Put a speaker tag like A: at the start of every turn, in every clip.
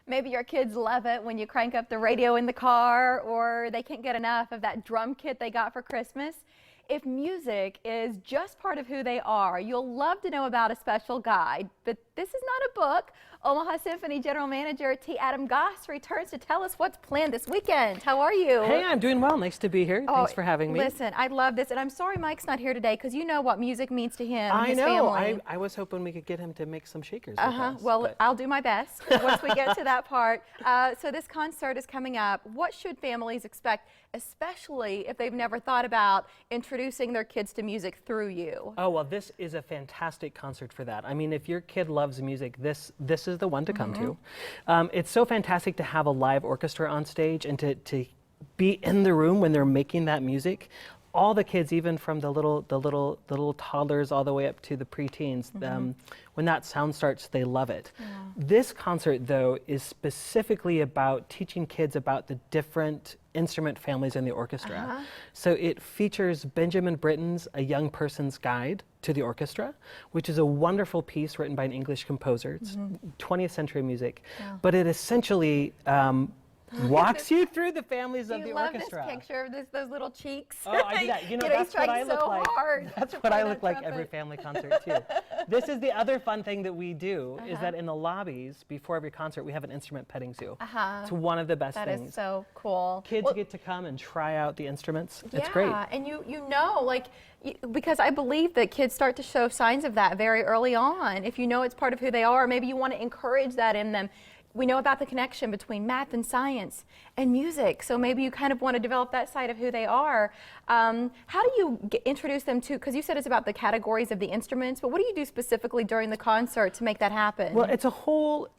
A: Maybe your kids love it when you crank up the radio in the car, or they can't get enough of that drum kit they got for Christmas. If music is just part of who they are, you'll love to know about a special guide. But this is not a book. Omaha Symphony General Manager T. Adam Goss returns to tell us what's planned this weekend. How are you?
B: Hey, I'm doing well. Nice to be here. Thanks for having me.
A: Listen, I love this, and I'm sorry Mike's not here today because you know what music means to him and his
B: family.
A: I know.
B: I was hoping we could get him to make some shakers with us.
A: Well, I'll do my best once we get to that part. So this concert is coming up. What should families expect, especially if they've never thought about introducing their kids to music through you?
B: Oh, well, this is a fantastic concert for that. I mean, if your kid loves music, this is the one to come to. It's so fantastic to have a live orchestra on stage and to be in the room when they're making that music. All the kids, even from the little toddlers all the way up to the preteens, when that sound starts, they love it.
A: Yeah.
B: This concert, though, is specifically about teaching kids about the different instrument families in the orchestra. So it features Benjamin Britten's A Young Person's Guide to the Orchestra, which is a wonderful piece written by an English composer. It's 20th century music, but it essentially walks you through the families of the orchestra.
A: Do you love this picture of those little cheeks?
B: Oh, I do that. You know, that's what I look like. That's what I look like every family concert too. This is the other fun thing that we do is that in the lobbies before every concert we have an instrument petting zoo. It's one of the best things.
A: That is so cool.
B: Kids get to come and try out the instruments. It's great.
A: Yeah, and you know, like, because I believe that kids start to show signs of that very early on. If you know it's part of who they are, maybe you want to encourage that in them. We know about the connection between math and science and music, so maybe you kind of want to develop that side of who they are. How do you introduce them to, because you said it's about the categories of the instruments, but what do you do specifically during the concert to make that happen?
B: Well, it's a whole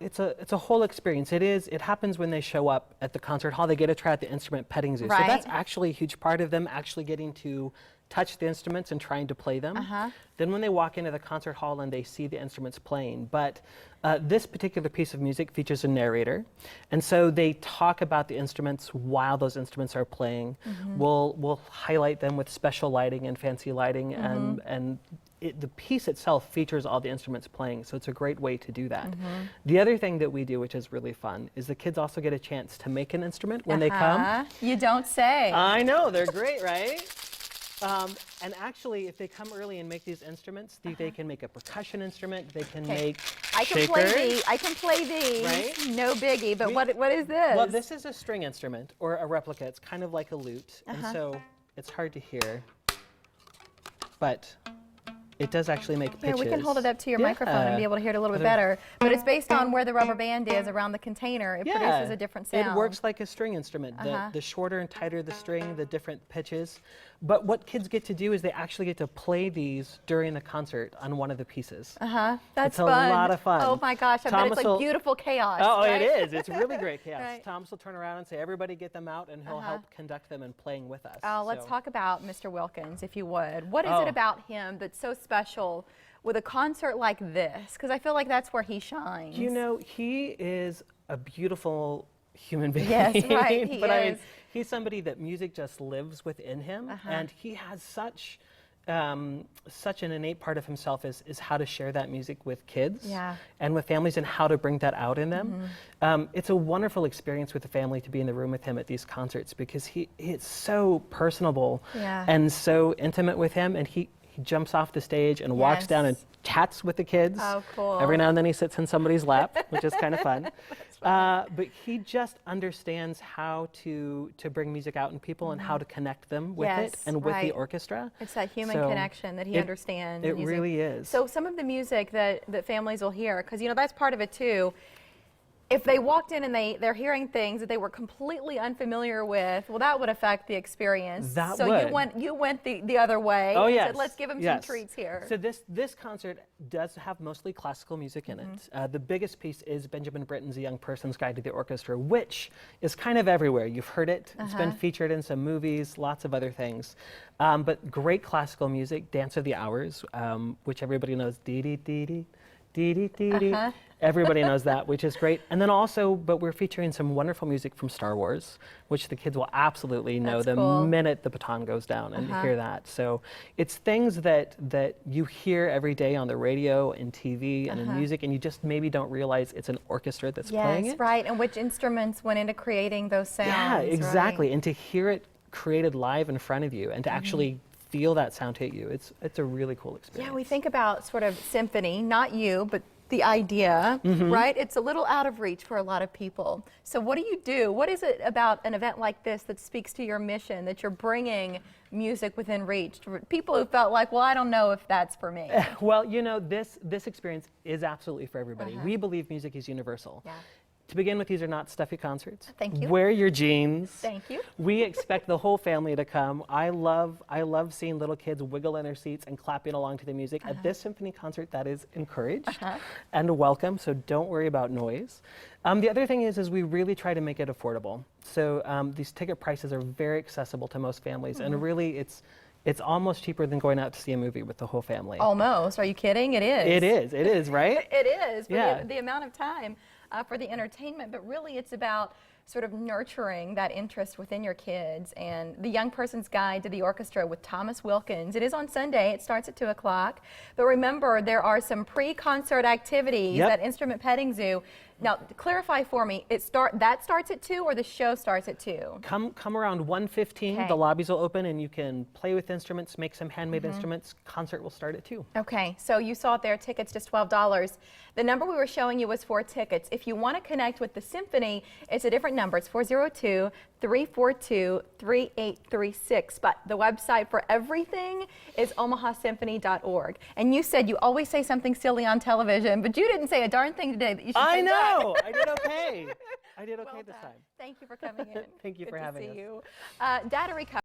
B: experience. It happens when they show up at the concert hall. They get to try out the instrument petting zoo. So that's actually a huge part of them actually getting to touch the instruments and trying to play them. Then when they walk into the concert hall and they see the instruments playing. But this particular piece of music features a narrator. And so they talk about the instruments while those instruments are playing. We'll highlight them with special lighting and fancy lighting, and the piece itself features all the instruments playing, so it's a great way to do that. The other thing that we do, which is really fun, is the kids also get a chance to make an instrument when they come.
A: You don't say.
B: I know, they're great, right? And actually, if they come early and make these instruments, they can make a percussion instrument, they can make shakers.
A: I can play these,
B: right?
A: No biggie, but what is this?
B: Well, this is a string instrument, or a replica. It's kind of like a lute, and so it's hard to hear, but it does actually make pitches.
A: Yeah, we can hold it up to your microphone and be able to hear it a little bit better. But it's based on where the rubber band is around the container. It produces a different sound.
B: It works like a string instrument. The shorter and tighter the string, the different pitches. But what kids get to do is they actually get to play these during the concert on one of the pieces.
A: That's
B: it's
A: fun.
B: a lot of fun.
A: Oh my gosh, I bet it's like beautiful chaos.
B: Oh,
A: right?
B: It is. It's really great chaos. Thomas will turn around and say, everybody get them out, and he'll help conduct them and playing with us.
A: Oh, let's talk about Mr. Wilkins, if you would. What is it about him that's so special with a concert like this? Because I feel like that's where he shines.
B: You know, he is a beautiful human being.
A: Yes, right, he
B: but
A: is.
B: I mean, he's somebody that music just lives within him, and he has such an innate part of himself is how to share that music with kids and with families, and how to bring that out in them. It's a wonderful experience with the family to be in the room with him at these concerts, because it's so personable and so intimate with him, and he jumps off the stage and walks down and chats with the kids.
A: Oh, cool.
B: Every now and then he sits in somebody's lap, which is kind of fun. But he just understands how to bring music out in people and how to connect them with it and with the orchestra.
A: It's that human connection that he understands.
B: It really is.
A: So some of the music that families will hear, because, you know, that's part of it too. If they walked in and they're hearing things that they were completely unfamiliar with, well, that would affect the experience.
B: That
A: so
B: would.
A: you went the other way.
B: Oh,
A: and
B: yes.
A: said, let's give them some treats here.
B: So this concert does have mostly classical music in it. The biggest piece is Benjamin Britten's A Young Person's Guide to the Orchestra, which is kind of everywhere. You've heard it. It's been featured in some movies, lots of other things. But great classical music, Dance of the Hours, which everybody knows. Dee dee dee dee. dee dee dee dee. Everybody knows that, which is great. And then also, but we're featuring some wonderful music from Star Wars, which the kids will absolutely know the minute the baton goes down and hear that. So it's things that you hear every day on the radio and TV and in music, and you just maybe don't realize it's an orchestra that's playing it.
A: Yes, right. And which instruments went into creating those sounds.
B: Yeah, exactly.
A: Right.
B: And to hear it created live in front of you and to actually feel that sound hit you, it's a really cool experience.
A: Yeah, we think about sort of symphony, not you, but the idea, right? It's a little out of reach for a lot of people. So what do? What is it about an event like this that speaks to your mission, that you're bringing music within reach to people who felt like, well, I don't know if that's for me?
B: Well, you know, this experience is absolutely for everybody. We believe music is universal.
A: Yeah.
B: To begin with, these are not stuffy concerts.
A: Thank you.
B: Wear your jeans.
A: Thank you.
B: We expect the whole family to come. I love seeing little kids wiggle in their seats and clapping along to the music. At this symphony concert, that is encouraged and welcome, so don't worry about noise. The other thing is we really try to make it affordable. So these ticket prices are very accessible to most families, and really it's almost cheaper than going out to see a movie with the whole family.
A: Almost. Are you kidding? It is.
B: It is, right?
A: It is.
B: Yeah.
A: The amount of time for the entertainment, but really it's about sort of nurturing that interest within your kids. And the Young Person's Guide to the Orchestra with Thomas Wilkins. It is on Sunday. It starts at 2 o'clock. But remember, there are some pre-concert activities at Instrument Petting Zoo. Now, clarify for me, that starts at 2 or the show starts at 2?
B: Come around 1:15. The lobbies will open and you can play with instruments, make some handmade instruments. Concert will start at 2.
A: Okay, so you saw it there, tickets just $12. The number we were showing you was for tickets. If you want to connect with the symphony, it's a different number. It's 402-342-3836. But the website for everything is omahasymphony.org. And you said you always say something silly on television, but you didn't say a darn thing today that you should say.
B: I know. I did okay. I did okay this time.
A: Thank you for coming in.
B: Thank you for having us.
A: Good to see you. Data recovery.